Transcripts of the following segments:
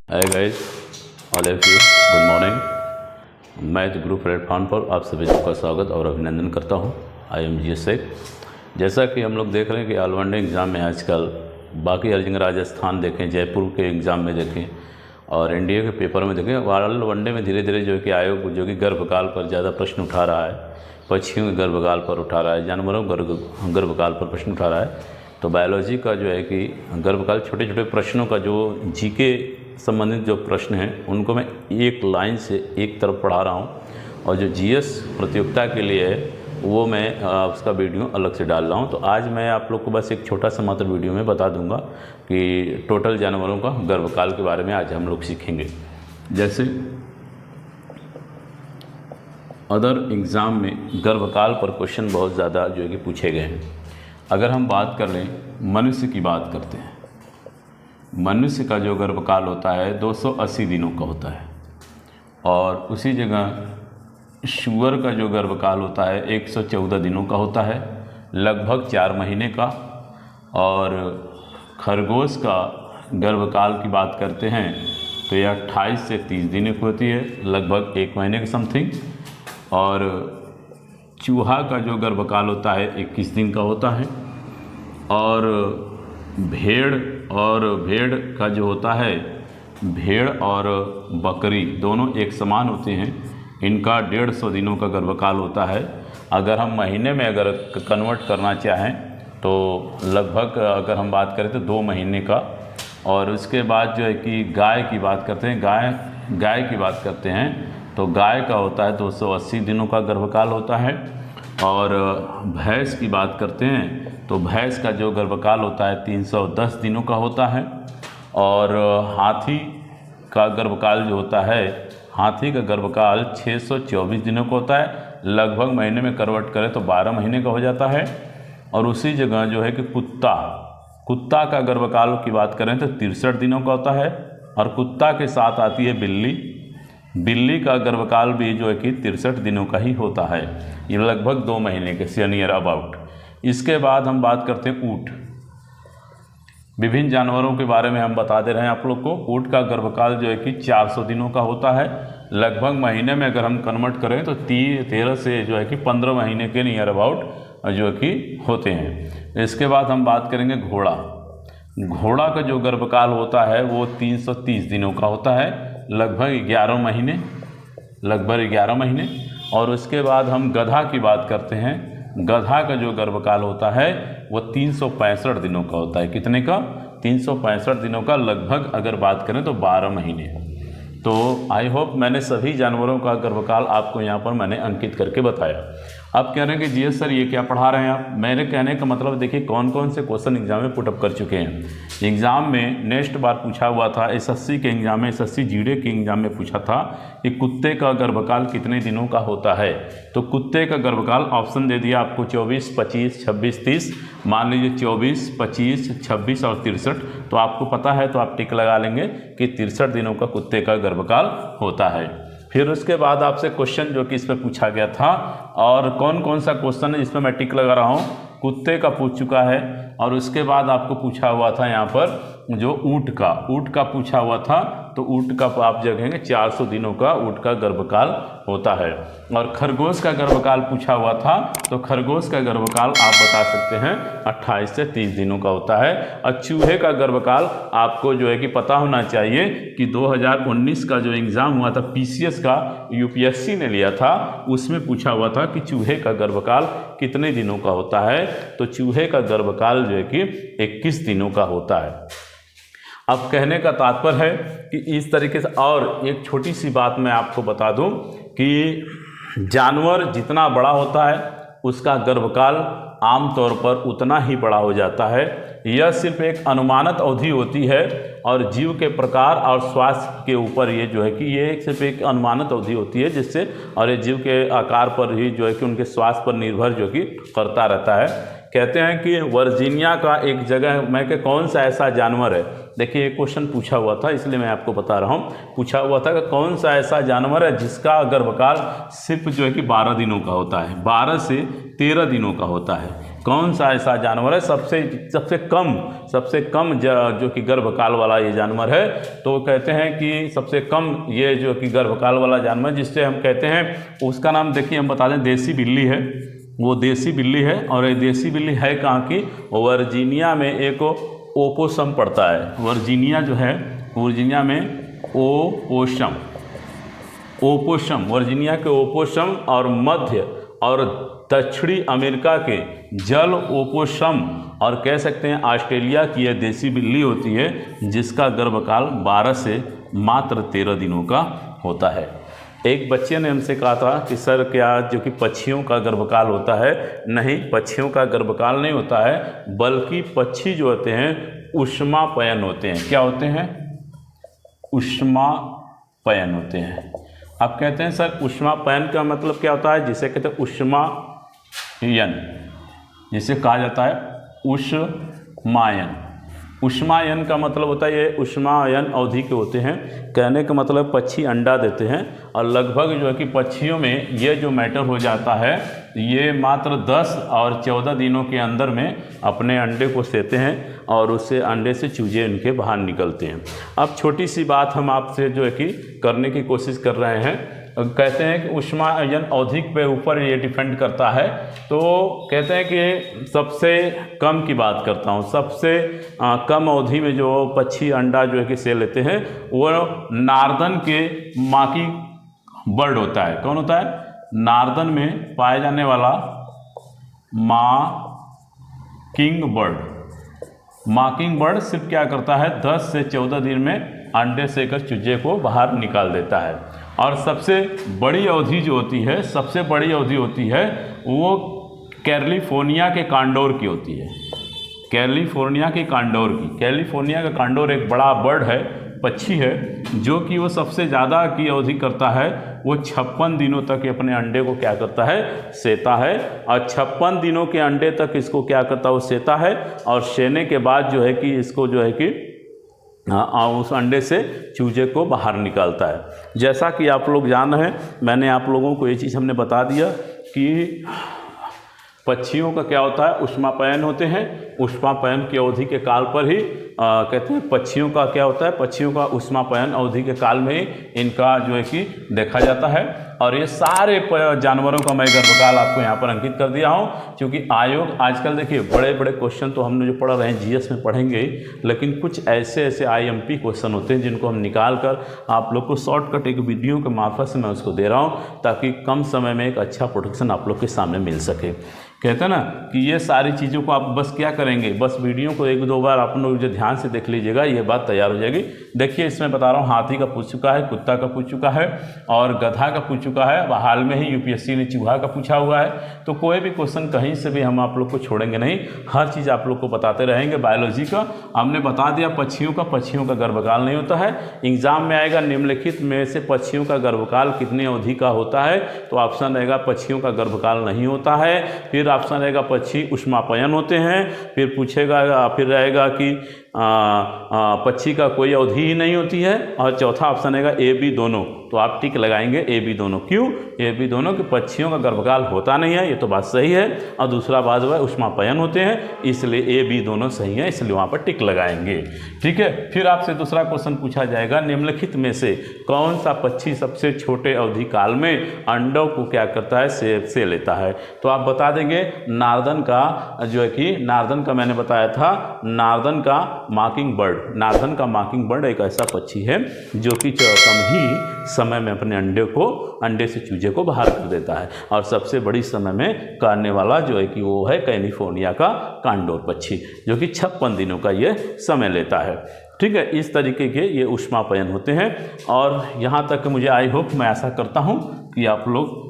Hi guys, all of you, good morning. मैं the group platform पर आप सभी का स्वागत और अभिनंदन करता हूं। I am G Shaikh. जैसा कि हम लोग देख रहे हैं कि ऑल वनडे एग्ज़ाम में आजकल बाकी हर जगह राजस्थान देखें, जयपुर के एग्ज़ाम में देखें और इंडिया के पेपर में देखें, ऑल वनडे में धीरे धीरे जो है कि आयोग जो कि गर्भकाल पर ज़्यादा प्रश्न उठा रहा है, पक्षियों के गर्भकाल पर उठा रहा है, जानवरों के गर्भकाल पर प्रश्न उठा रहा है। तो बायोलॉजी का जो है कि गर्भकाल छोटे छोटे प्रश्नों का जो जीके संबंधित जो प्रश्न हैं उनको मैं एक लाइन से एक तरफ पढ़ा रहा हूं, और जो जीएस प्रतियोगिता के लिए है वो मैं उसका वीडियो अलग से डाल रहा हूं। तो आज मैं आप लोग को बस एक छोटा सा मात्र वीडियो में बता दूंगा कि टोटल जानवरों का गर्भकाल के बारे में आज हम लोग सीखेंगे। जैसे अदर एग्ज़ाम में गर्भकाल पर क्वेश्चन बहुत ज़्यादा जो है कि पूछे गए हैं। अगर हम बात कर लें, मनुष्य की बात करते हैं, मनुष्य का जो गर्भकाल होता है 280 दिनों का होता है, और उसी जगह सूअर का जो गर्भकाल होता है 114 दिनों का होता है, लगभग 4 महीने का। और खरगोश का गर्भकाल की बात करते हैं तो यह 28 से 30 दिनों की होती है, लगभग 1 महीने के समथिंग। और चूहा का जो गर्भकाल होता है 21 दिन का होता है। और भेड़ का जो होता है, भेड़ और बकरी दोनों एक समान होते हैं, इनका 150 दिनों का गर्भकाल होता है। अगर हम महीने में अगर कन्वर्ट करना चाहें तो लगभग अगर हम बात करें तो 2 महीने का। और उसके बाद जो है कि गाय की बात करते हैं, गाय की बात करते हैं तो गाय का होता है 280 दिनों का गर्भकाल होता है। और भैंस की बात करते हैं तो भैंस का जो गर्भकाल होता है 310 दिनों का होता है। और हाथी का गर्भकाल जो होता है, हाथी का गर्भकाल 624 दिनों का होता है, लगभग महीने में कन्वर्ट करें तो 12 महीने का हो जाता है। और उसी जगह जो है कि कुत्ता का गर्भकाल की बात करें तो 63 दिनों का होता है। और कुत्ता के साथ आती है बिल्ली का गर्भकाल भी जो है कि 63 दिनों का ही होता है, ये लगभग 2 महीने के से नियर अबाउट। इसके बाद हम बात करते हैं ऊँट। विभिन्न जानवरों के बारे में हम बता दे रहे हैं आप लोग को। ऊँट का गर्भकाल जो है कि 400 दिनों का होता है, लगभग महीने में अगर हम कन्वर्ट करें तो 13 से जो है कि 15 महीने के नियर अबाउट जो है कि होते हैं। इसके बाद हम बात करेंगे घोड़ा का जो गर्भकाल होता है वो 330 दिनों का होता है, लगभग 11 महीने। और उसके बाद हम गधा की बात करते हैं, गधा का जो गर्भकाल होता है वो 365 दिनों का होता है। कितने का? 365 दिनों का, लगभग अगर बात करें तो 12 महीने। तो आई होप मैंने सभी जानवरों का गर्भकाल आपको यहाँ पर मैंने अंकित करके बताया। अब कह रहे हैं कि जी सर ये क्या पढ़ा रहे हैं आप? मेरे कहने का मतलब देखिए कौन कौन से क्वेश्चन एग्जाम में पुटअप कर चुके हैं। एग्ज़ाम में नेक्स्ट बार पूछा हुआ था, एसएससी के एग्जाम में, एसएससी जीडी के एग्जाम में पूछा था कि कुत्ते का गर्भकाल कितने दिनों का होता है। तो कुत्ते का गर्भकाल ऑप्शन दे दिया आपको 24, 25, 26, 30। मान लीजिए 24, 25, 26 और 63, तो आपको पता है तो आप टिक लगा लेंगे कि 63 दिनों का कुत्ते का गर्भकाल होता है। फिर उसके बाद आपसे क्वेश्चन जो कि इस पर पूछा गया था, और कौन कौन सा क्वेश्चन है जिसमें मैं टिक लगा रहा हूँ, कुत्ते का पूछ चुका है। और उसके बाद आपको पूछा हुआ था यहाँ पर जो ऊँट का पूछा हुआ था, तो ऊँट का आप जगेंगे 400 दिनों का ऊँट का गर्भकाल होता है। और खरगोश का गर्भकाल पूछा हुआ था, तो खरगोश का गर्भकाल आप बता सकते हैं 28 से 30 दिनों का होता है। और चूहे का गर्भकाल आपको जो है कि पता होना चाहिए कि 2019 का जो एग्ज़ाम हुआ था पीसीएस का, यूपीएससी ने लिया था, उसमें पूछा हुआ था कि चूहे का गर्भकाल कितने दिनों का होता है। तो चूहे का गर्भकाल जो है कि 21 दिनों का होता है। अब कहने का तात्पर्य है कि इस तरीके से। और एक छोटी सी बात मैं आपको बता दूं कि जानवर जितना बड़ा होता है उसका गर्भकाल आमतौर पर उतना ही बड़ा हो जाता है। यह सिर्फ एक अनुमानित अवधि होती है, और जीव के प्रकार और स्वास्थ्य के ऊपर ये जो है कि ये सिर्फ एक अनुमानित अवधि होती है, जिससे और ये जीव के आकार पर ही जो है कि उनके स्वास्थ्य पर निर्भर जो कि करता रहता है। कहते हैं कि वर्जीनिया का एक जगह में कि कौन सा ऐसा जानवर है, देखिए एक क्वेश्चन पूछा हुआ था इसलिए मैं आपको बता रहा हूँ। पूछा हुआ था कि कौन सा ऐसा जानवर है जिसका गर्भकाल सिर्फ जो है कि 12 दिनों का होता है, 12 से 13 दिनों का होता है। कौन सा ऐसा जानवर है सबसे कम जो कि गर्भकाल वाला ये जानवर है? तो कहते हैं कि सबसे कम ये जो कि गर्भकाल वाला जानवर जिससे हम कहते हैं, उसका नाम देखिए हम बता दें, देसी बिल्ली है। वो देसी बिल्ली है और ये देसी बिल्ली है कहाँ की? वर्जीनिया में एक ओपोसम पड़ता है। वर्जीनिया जो है, वर्जीनिया में ओपोसम, वर्जीनिया के ओपोसम और मध्य और दक्षिणी अमेरिका के जल ओपोसम और कह सकते हैं ऑस्ट्रेलिया की यह देसी बिल्ली होती है, जिसका गर्भकाल 12 से मात्र 13 दिनों का होता है। एक बच्चे ने हमसे कहा था कि सर क्या जो कि पक्षियों का गर्भकाल होता है? नहीं, पक्षियों का गर्भकाल नहीं होता है, बल्कि पक्षी जो होते हैं ऊष्मापयन होते हैं। क्या होते हैं? ऊष्मापयन होते हैं। अब कहते हैं सर ऊष्मापयन का मतलब क्या होता है? जिसे कहते हैं ऊष्मायन, जिसे कहा जाता है ऊष्मायन। ऊष्मायन का मतलब होता है, ये ऊष्मायन अवधि के होते हैं। कहने का मतलब पक्षी अंडा देते हैं और लगभग जो है कि पक्षियों में ये जो मैटर हो जाता है, ये मात्र 10 और 14 दिनों के अंदर में अपने अंडे को सेते हैं और उससे अंडे से चूजे उनके बाहर निकलते हैं। अब छोटी सी बात हम आपसे जो है कि करने की कोशिश कर रहे हैं। कहते हैं कि ऊष्मायन अवधि पे ऊपर ये डिपेंड करता है। तो कहते हैं कि सबसे कम की बात करता हूँ, सबसे कम अवधि में जो पक्षी अंडा जो है कि से लेते हैं वो नार्दन के माकी बर्ड होता है। कौन होता है? नार्दन में पाया जाने वाला माकिंग बर्ड। माकिंग बर्ड सिर्फ क्या करता है, 10 से 14 दिन में अंडे सेकर चूजे को बाहर निकाल देता है। और सबसे बड़ी अवधि जो होती है, सबसे बड़ी अवधि होती है वो कैलिफोर्निया के कांडोर की होती है। कैलिफोर्निया के कांडोर की। कैलिफोर्निया का कांडोर एक बड़ा बर्ड है, पक्षी है, जो कि वो सबसे ज़्यादा की अवधि करता है। वो 56 दिनों तक अपने अंडे को क्या करता है? सेता है। और 56 दिनों के अंडे तक इसको क्या करता है? वो सेता है और सेने के बाद जो है कि इसको जो है कि उस अंडे से चूजे को बाहर निकालता है। जैसा कि आप लोग जान रहे हैं, मैंने आप लोगों को ये चीज़ हमने बता दिया कि पक्षियों का क्या होता है? ऊष्मापयन होते हैं। ऊष्मापयन की अवधि के काल पर ही कहते हैं पक्षियों का क्या होता है? पक्षियों का ऊष्मापयन अवधि के काल में ही इनका जो है कि देखा जाता है। और ये सारे जानवरों का मैं गर्भकाल आपको यहाँ पर अंकित कर दिया हूँ, क्योंकि आयोग आजकल देखिए बड़े बड़े क्वेश्चन तो हमने जो पढ़ रहे हैं जीएस में पढ़ेंगे ही, लेकिन कुछ ऐसे आईएमपी क्वेश्चन होते हैं जिनको हम निकाल कर आप लोग को शॉर्टकट एक वीडियो के मार्फत से मैं उसको दे रहा हूँ, ताकि कम समय में एक अच्छा प्रोडक्शन आप लोग के सामने मिल सके। कहते हैं ना कि ये सारी चीज़ों को आप बस क्या करेंगे, बस वीडियो को 1-2 बार आप लोग जो ध्यान से देख लीजिएगा, ये बात तैयार हो जाएगी। देखिए इसमें बता रहा हूँ, हाथी का पूछ चुका है, कुत्ता का पूछ चुका है और गधा का पूछ चुका है। हाल में ही यूपीएससी ने चूहा का पूछा हुआ है। तो कोई भी क्वेश्चन कहीं से भी हम आप लोग को छोड़ेंगे नहीं, हर चीज़ आप लोग को बताते रहेंगे। बायोलॉजी का हमने बता दिया, पक्षियों का गर्भकाल नहीं होता है। एग्जाम में आएगा निम्नलिखित में से पक्षियों का गर्भकाल कितनी अवधि का होता है, तो ऑप्शन रहेगा पक्षियों का गर्भकाल नहीं होता है। फिर ऑप्शन रहेगा पक्षी ऊष्मापयन होते हैं। फिर पूछेगा, फिर रहेगा कि पक्षी का कोई अवधि ही नहीं होती है। और चौथा ऑप्शन रहेगा ए बी दोनों। तो आप टिक लगाएंगे ए बी दोनों। क्यों ए बी दोनों? कि पक्षियों का गर्भकाल होता नहीं है, ये तो बात सही है। और दूसरा बात वह ऊष्मापयन होते हैं, इसलिए ए बी दोनों सही है, इसलिए वहाँ पर टिक लगाएंगे। ठीक है। फिर आपसे दूसरा क्वेश्चन पूछा जाएगा, निम्नलिखित में से कौन सा पक्षी सबसे छोटे अवधि काल में अंडों को क्या करता है? से लेता है। तो आप बता देंगे नार्दन का जो है कि नार्दन का मैंने बताया था, नार्दन का माकिंग बर्ड। नार्दन का माकिंग बर्ड एक ऐसा पक्षी है जो कि कम ही समय में अपने अंडे से चूजे को बाहर कर देता है। और सबसे बड़ी समय में करने वाला जो है कि वो है कैलिफोर्निया का कांडोर पक्षी, जो कि 56 दिनों का ये समय लेता है। ठीक है। इस तरीके के ये ऊष्मापयन होते हैं। और यहाँ तक मुझे आई होप, मैं ऐसा करता हूँ कि आप लोग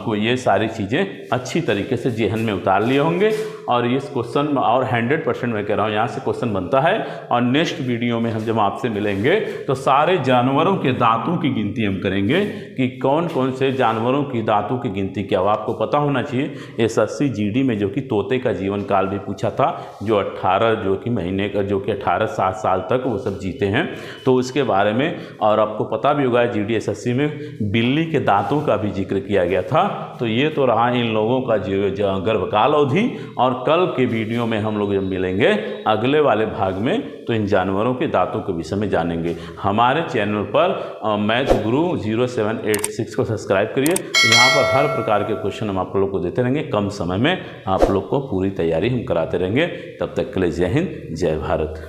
को ये सारी चीज़ें अच्छी तरीके से जेहन में उतार लिए होंगे। और इस क्वेश्चन में और 100% मैं कह रहा हूँ यहाँ से क्वेश्चन बनता है। और नेक्स्ट वीडियो में हम जब आपसे मिलेंगे तो सारे जानवरों के दांतों की गिनती हम करेंगे कि कौन कौन से जानवरों की दांतों की गिनती क्या। आपको पता होना चाहिए SSC GD में जो कि तोते का जीवन काल भी पूछा था, जो 18 जो कि महीने का, जो कि 18-7 साल तक वो सब जीते हैं, तो उसके बारे में। और आपको पता भी होगा GD SSC में बिल्ली के दांतों का का भी जिक्र किया गया था। तो ये तो रहा इन लोगों का जो गर्भकाल अवधि। और कल के वीडियो में हम लोग जब मिलेंगे अगले वाले भाग में तो इन जानवरों के दांतों के विषय में जानेंगे। हमारे चैनल पर मैथ गुरु 0786 को सब्सक्राइब करिए। यहाँ पर हर प्रकार के क्वेश्चन हम आप लोग को देते रहेंगे। कम समय में आप लोग को पूरी तैयारी हम कराते रहेंगे। तब तक के लिए जय हिंद, जय भारत।